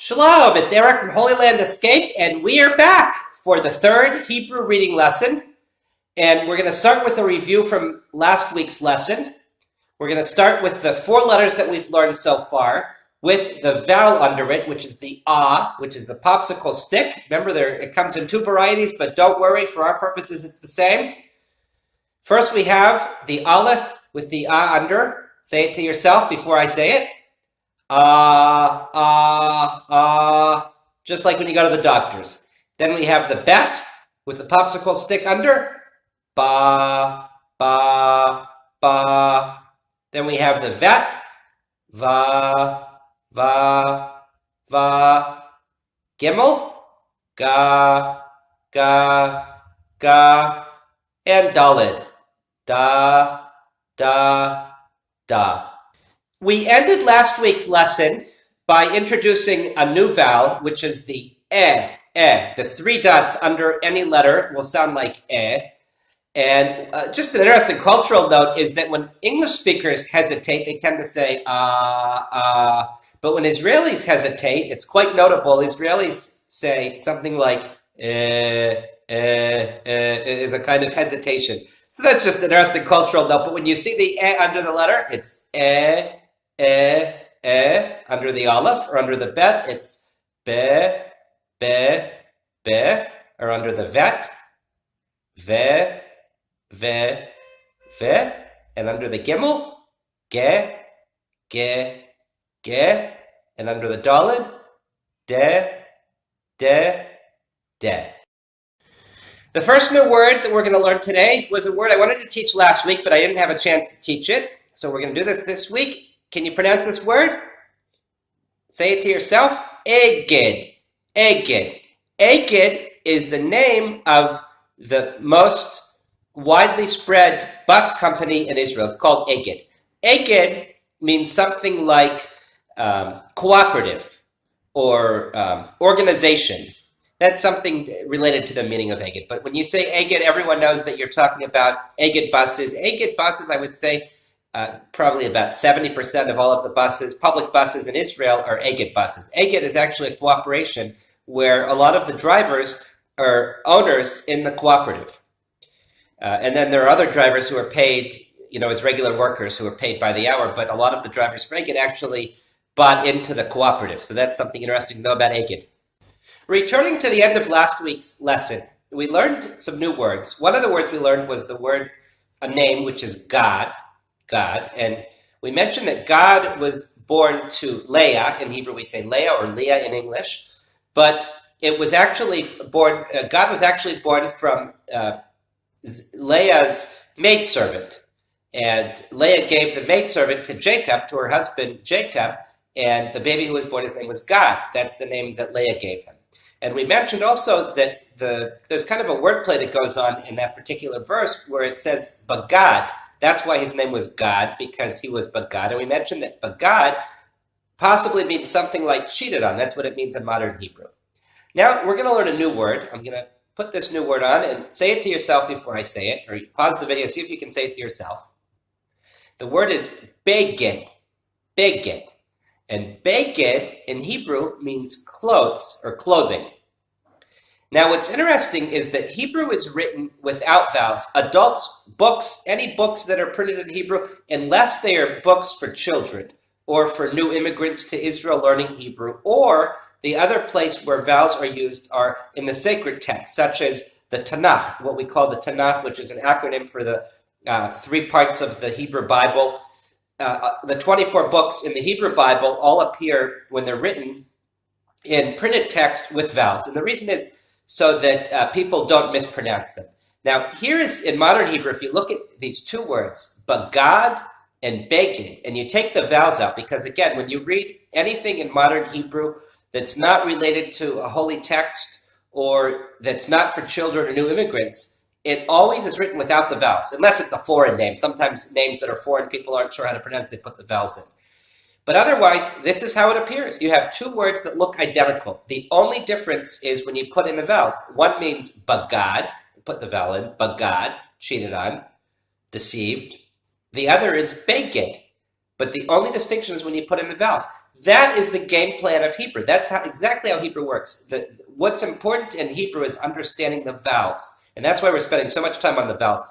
Shalom, it's Eric from Holy Land Escape, and we are back for the third Hebrew reading lesson. And we're going to start with a review from last week's lesson. We're going to start with the four letters that we've learned so far, with the vowel under it, which is the ah, which is the popsicle stick. Remember, it comes in two varieties, but don't worry, for our purposes it's the same. First we have the aleph with the ah under. Say it to yourself before I say it. Ah, ah, ah, just like when you go to the doctor's. Then we have the bet with the popsicle stick under. Ba, ba, ba. Then we have the vet. Va, va, va. Gimel. Ga, ga, ga. And dalid. Da, da, da. We ended last week's lesson by introducing a new vowel, which is the eh. The three dots under any letter will sound like eh. And just an interesting cultural note is that when English speakers hesitate, they tend to say but when Israelis hesitate, it's quite notable. Israelis say something like is a kind of hesitation. So that's just an interesting cultural note. But when you see the eh under the letter, it's under the aleph, or under the bet, it's be, or under the vet, ve, and under the gimel, ge, and under the dalid, de. The first new word that we're going to learn today was a word I wanted to teach last week, but I didn't have a chance to teach it. So we're going to do this week. Can you pronounce this word? Say it to yourself. Eged. Eged is the name of the most widely spread bus company in Israel. It's called Eged. Eged means something like cooperative or organization. That's something related to the meaning of Eged. But when you say Eged, everyone knows that you're talking about Eged buses. Eged buses, I would say, probably about 70% of all of the buses, public buses in Israel, are Eged buses. Eged is actually a cooperation where a lot of the drivers are owners in the cooperative. And then there are other drivers who are paid, as regular workers who are paid by the hour, but a lot of the drivers for Eged actually bought into the cooperative. So that's something interesting to know about Eged. Returning to the end of last week's lesson, we learned some new words. One of the words we learned was the word, a name, which is God. And we mentioned that God was born to Leah. In Hebrew we say Leah or Leah in English. But it was actually born, God was actually born from Leah's maidservant. And Leah gave the maidservant to Jacob, to her husband Jacob, and the baby who was born, his name was Gad. That's the name that Leah gave him. And we mentioned also that there's kind of a wordplay that goes on in that particular verse where it says Bagad. That's why his name was God, because he was Bagad. And we mentioned that Bagad possibly means something like cheated on. That's what it means in modern Hebrew. Now we're going to learn a new word. I'm going to put this new word on and say it to yourself before I say it, or pause the video, see if you can say it to yourself. The word is beged. And beged in Hebrew means clothes or clothing. Now what's interesting is that Hebrew is written without vowels. Adults, books, any books that are printed in Hebrew, unless they are books for children or for new immigrants to Israel learning Hebrew, or the other place where vowels are used are in the sacred text, such as the Tanakh, what we call the Tanakh, which is an acronym for the 3 parts of the Hebrew Bible. The 24 books in the Hebrew Bible all appear, when they're written, in printed text with vowels. And the reason is so that people don't mispronounce them. Now, here is, in modern Hebrew, if you look at these two words, bagad and beged, and you take the vowels out, because again, when you read anything in modern Hebrew that's not related to a holy text or that's not for children or new immigrants, it always is written without the vowels, unless it's a foreign name. Sometimes names that are foreign, people aren't sure how to pronounce, they put the vowels in. But otherwise, this is how it appears. You have two words that look identical. The only difference is when you put in the vowels. One means bagad, put the vowel in, bagad, cheated on, deceived. The other is beged. But the only distinction is when you put in the vowels. that is the game plan of Hebrew. That's exactly how Hebrew works. What's important in Hebrew is understanding the vowels. And that's why we're spending so much time on the vowels.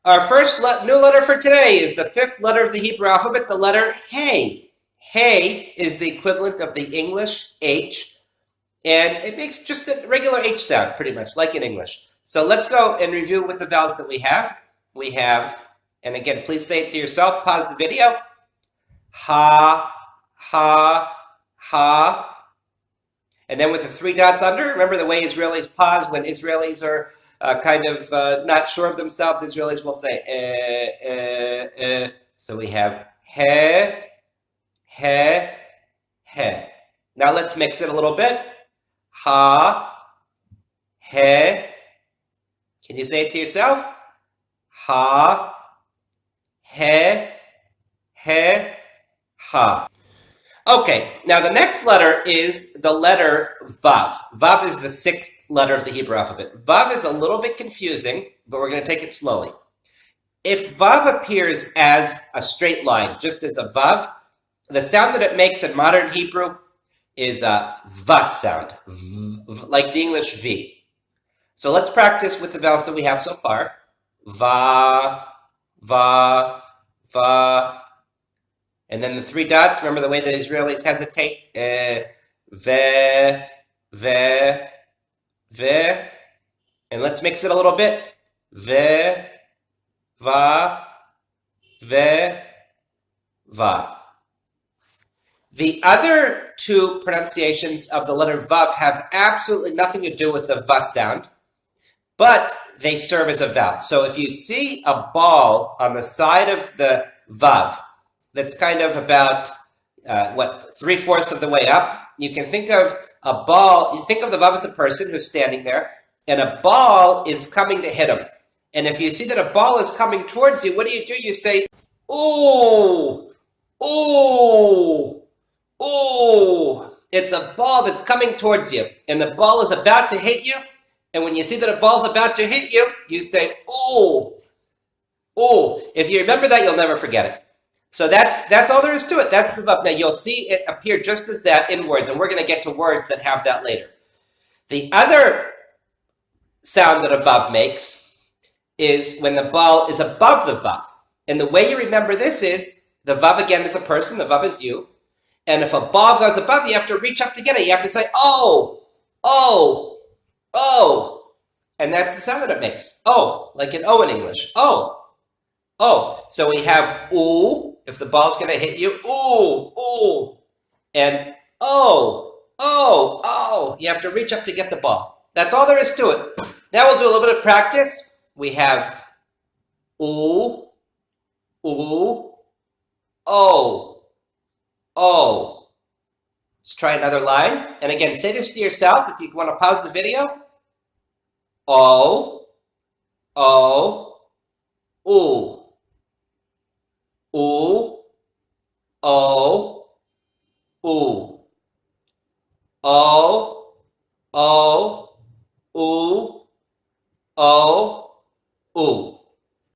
Our first new letter for today is the fifth letter of the Hebrew alphabet, the letter Hey. Hey is the equivalent of the English H, and it makes just a regular H sound, pretty much, like in English. So let's go and review with the vowels that we have. We have, and again, please say it to yourself, pause the video. Ha, ha, ha. And then with the three dots under, remember the way Israelis pause when Israelis are kind of not sure of themselves. Israelis will say, So we have he, he, he. Now let's mix it a little bit. Ha, he. Can you say it to yourself? Ha, he, he, ha. Okay, now the next letter is the letter Vav. Vav is the sixth letter of the Hebrew alphabet. Vav is a little bit confusing, but we're going to take it slowly. If Vav appears as a straight line, just as a Vav, the sound that it makes in modern Hebrew is a V sound, like the English V. So let's practice with the vowels that we have so far. Va, va, va. And then the three dots, remember the way that Israelis hesitate? Ve, ve, ve. And let's mix it a little bit. Ve, va, ve, va. The other two pronunciations of the letter Vav have absolutely nothing to do with the V sound, but they serve as a vowel. So if you see a ball on the side of the Vav, that's kind of about, 3/4 of the way up. You can think of a ball, you think of the Vav as a person who's standing there, and a ball is coming to hit him. And if you see that a ball is coming towards you, what do? You say, oh, oh, oh. It's a ball that's coming towards you, and the ball is about to hit you. And when you see that a ball's about to hit you, you say, oh, oh. If you remember that, you'll never forget it. So that's all there is to it. That's the Vav. Now you'll see it appear just as that in words, and we're going to get to words that have that later. The other sound that a Vav makes is when the ball is above the Vav. And the way you remember this is, the Vav again is a person, the Vav is you. And if a ball goes above, you have to reach up to get it. You have to say, oh, oh, oh. And that's the sound that it makes. Oh, like an O in English. Oh, oh. So we have ooh. If the ball's going to hit you, ooh, ooh. And oh, oh, oh. You have to reach up to get the ball. That's all there is to it. Now we'll do a little bit of practice. We have ooh, ooh, oh, oh. Let's try another line. And again, say this to yourself if you want to pause the video. Oh, oh, ooh. Ooh, oh, ooh. Oh,